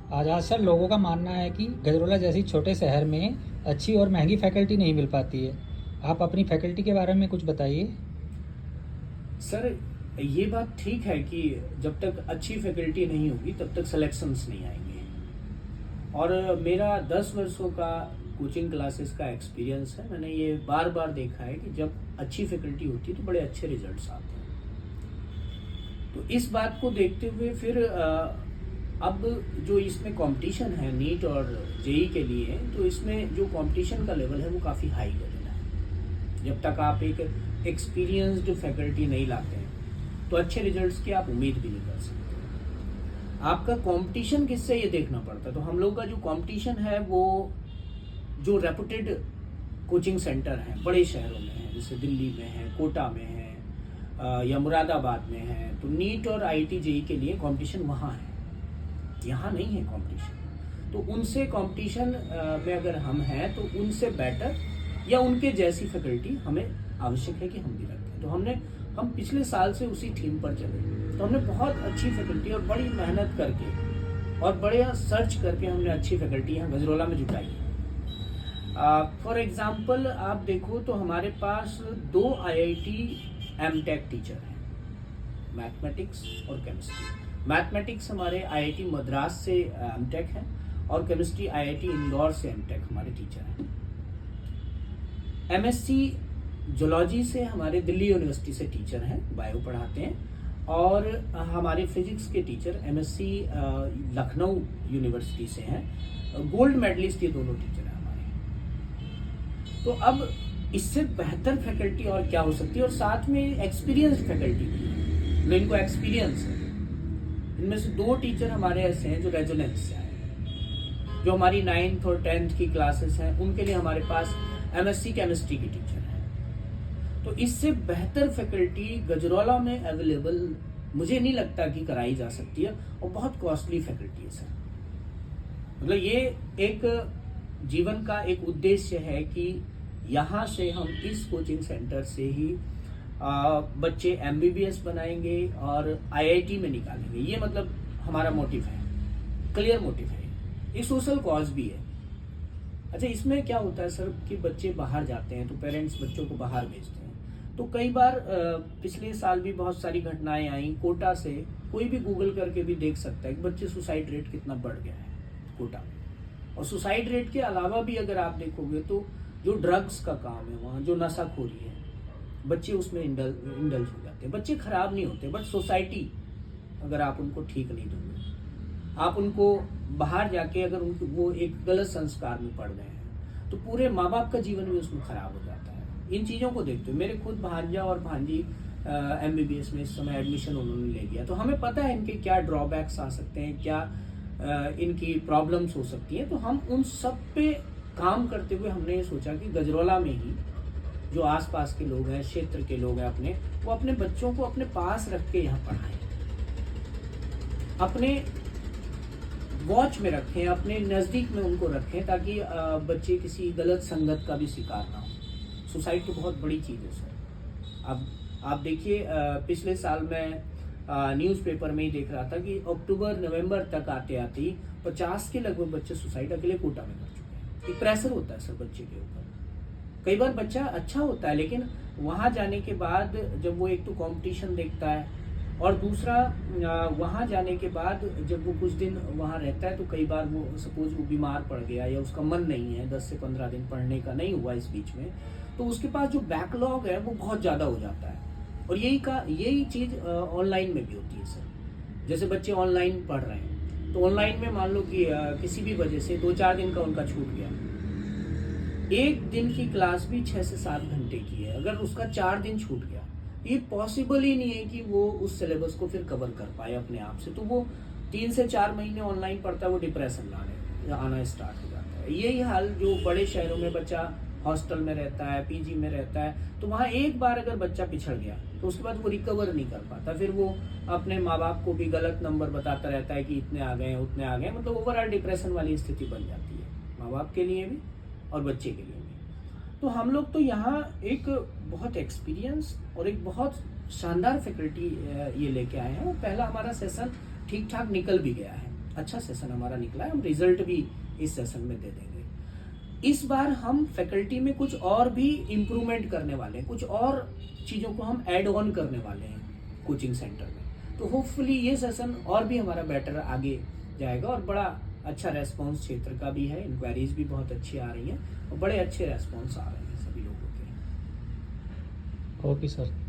आज सर लोगों का मानना है कि गजरौला जैसी छोटे शहर में अच्छी और महंगी फैकल्टी नहीं मिल पाती है। आप अपनी फैकल्टी के बारे में कुछ बताइए। सर, ये बात ठीक है कि जब तक अच्छी फैकल्टी नहीं होगी तब तक सिलेक्शंस नहीं आएंगे। और मेरा 10 वर्षों का कोचिंग क्लासेस का एक्सपीरियंस है। मैंने ये बार बार देखा है कि जब अच्छी फैकल्टी होती है तो बड़े अच्छे रिजल्ट्स आते हैं। तो इस बात को देखते हुए फिर अब जो इसमें कंपटीशन है नीट और जेई के लिए, तो इसमें जो कंपटीशन का लेवल है वो काफ़ी हाई लेवल है। जब तक आप एक एक्सपीरियंस्ड फैकल्टी नहीं लाते हैं तो अच्छे रिजल्ट्स की आप उम्मीद भी नहीं कर सकते। आपका कंपटीशन किससे ये देखना पड़ता है। तो हम लोग का जो कंपटीशन है वो जो रेपुटेड कोचिंग सेंटर हैं बड़े शहरों में है, जैसे दिल्ली में है, कोटा में है या मुरादाबाद में है, तो नीट और आईआईटी जेई के लिए कंपटीशन वहाँ है, यहाँ नहीं है कंपटीशन। तो उनसे कंपटीशन में अगर हम हैं तो उनसे बेटर या उनके जैसी फैकल्टी हमें आवश्यक है कि हम भी रखें। तो हम पिछले साल से उसी थीम पर चले। तो हमने बहुत अच्छी फैकल्टी और बड़ी मेहनत करके और बड़े सर्च करके हमने अच्छी फैकल्टी यहाँ गजरौला में जुटाई है। फॉर एग्जाम्पल आप देखो तो हमारे पास 2 आईआईटी एमटेक टीचर हैं, मैथमेटिक्स और केमिस्ट्री। मैथमेटिक्स हमारे आईआईटी मद्रास से एमटेक है और केमिस्ट्री आईआईटी इंदौर से एमटेक हमारे टीचर हैं। एमएससी जूलॉजी से हमारे दिल्ली यूनिवर्सिटी से टीचर हैं, बायो पढ़ाते हैं। और हमारे फिजिक्स के टीचर एमएससी लखनऊ यूनिवर्सिटी से हैं, गोल्ड मेडलिस्ट ये दोनों टीचर हैं हमारे। तो अब इससे बेहतर फैकल्टी और क्या हो सकती है। और साथ में एक्सपीरियंस्ड फैकल्टी भी है, इनको एक्सपीरियंस है। इनमें से 2 टीचर हमारे ऐसे हैं जो रेजोनेंस से आए हैं। जो हमारी 9th और 10th की क्लासेस हैं उनके लिए हमारे पास एमएससी केमिस्ट्री की टीचर हैं। तो इससे बेहतर फैकल्टी गजरौला में अवेलेबल मुझे नहीं लगता कि कराई जा सकती है, और बहुत कॉस्टली फैकल्टी है सर। मतलब ये एक जीवन का एक उद्देश्य है कि यहाँ से हम इस कोचिंग सेंटर से ही बच्चे एमबीबीएस बनाएंगे और आईआईटी में निकालेंगे। ये मतलब हमारा मोटिव है, क्लियर मोटिव है। ये सोशल कॉज भी है। अच्छा, इसमें क्या होता है सर कि बच्चे बाहर जाते हैं तो पेरेंट्स बच्चों को बाहर भेजते हैं। तो कई बार पिछले साल भी बहुत सारी घटनाएं आई कोटा से। कोई भी गूगल करके भी देख सकता है कि बच्चे सुसाइड रेट कितना बढ़ गया है कोटा में। और सुसाइड रेट के अलावा भी अगर आप देखोगे तो जो ड्रग्स का काम है वहाँ, जो नशाखोरी है, बच्चे उसमें इंडल्ज हो जाते हैं। बच्चे खराब नहीं होते, बट सोसाइटी अगर आप उनको ठीक नहीं दोगे, आप उनको बाहर जाके अगर उनको वो एक गलत संस्कार में पड़ गए हैं तो पूरे माँ बाप का जीवन भी उसमें खराब हो जाता है। इन चीज़ों को देखते हुए मेरे खुद भांजा और भांजी एमबीबीएस में इस समय एडमिशन उन्होंने ले लिया। तो हमें पता है इनके क्या ड्रॉबैक्स आ सकते हैं, क्या इनकी प्रॉब्लम्स हो सकती हैं। तो हम उन सब पे काम करते हुए हमने ये सोचा कि गजरौला में ही जो आसपास के लोग हैं, क्षेत्र के लोग हैं अपने, वो अपने बच्चों को अपने पास रख के यहाँ पढ़ाएं, अपने वॉच में रखें, अपने नज़दीक में उनको रखें, ताकि बच्चे किसी गलत संगत का भी शिकार ना हो। सुसाइड तो बहुत बड़ी चीज़ है सर। अब आप देखिए, पिछले साल मैं न्यूज़पेपर में ही देख रहा था कि अक्टूबर नवंबर तक आते आते ही 50 के लगभग बच्चे सुसाइड अकेले कोटा में कर चुके हैं। एक प्रेशर होता है सर बच्चे के ऊपर। कई बार बच्चा अच्छा होता है लेकिन वहाँ जाने के बाद जब वो एक तो कंपटीशन देखता है और दूसरा वहाँ जाने के बाद जब वो कुछ दिन वहाँ रहता है तो कई बार वो सपोज वो बीमार पड़ गया या उसका मन नहीं है, 10 से 15 दिन पढ़ने का नहीं हुआ इस बीच में, तो उसके पास जो बैकलॉग है वो बहुत ज़्यादा हो जाता है। और यही चीज़ ऑनलाइन में भी होती है सर। जैसे बच्चे ऑनलाइन पढ़ रहे हैं तो ऑनलाइन में मान लो कि किसी भी वजह से 2-4 दिन का उनका छूट गया, एक दिन की क्लास भी 6 से 7 घंटे की है, अगर उसका 4 दिन छूट गया, ये पॉसिबल ही नहीं है कि वो उस सिलेबस को फिर कवर कर पाए अपने आप से। तो वो 3 से 4 महीने ऑनलाइन पढ़ता है, वो डिप्रेशन आना स्टार्ट हो जाता है। यही हाल जो बड़े शहरों में बच्चा हॉस्टल में रहता है, पीजी में रहता है, तो वहाँ एक बार अगर बच्चा पिछड़ गया तो उसके बाद वो रिकवर नहीं कर पाता। फिर वो अपने माँ बाप को भी गलत नंबर बताता रहता है कि इतने आ गए उतने आ गए, मतलब ओवरऑल डिप्रेशन वाली स्थिति बन जाती है माँ बाप के लिए भी और बच्चे के लिए भी। तो हम लोग तो यहाँ एक बहुत एक्सपीरियंस और एक बहुत शानदार फैकल्टी ये लेके आए हैं। और पहला हमारा सेशन ठीक ठाक निकल भी गया है। अच्छा सेशन हमारा निकला है, हम रिजल्ट भी इस सेशन में दे देंगे। इस बार हम फैकल्टी में कुछ और भी इम्प्रूवमेंट करने वाले हैं, कुछ और चीज़ों को हम ऐड ऑन करने वाले हैं कोचिंग सेंटर में। तो होपफुली ये सेशन और भी हमारा बेटर आगे जाएगा और बड़ा अच्छा रेस्पॉन्स क्षेत्र का भी है, इंक्वायरीज भी बहुत अच्छी आ रही हैं और बड़े अच्छे रेस्पॉन्स आ रहे हैं सभी लोगों के। Okay sir.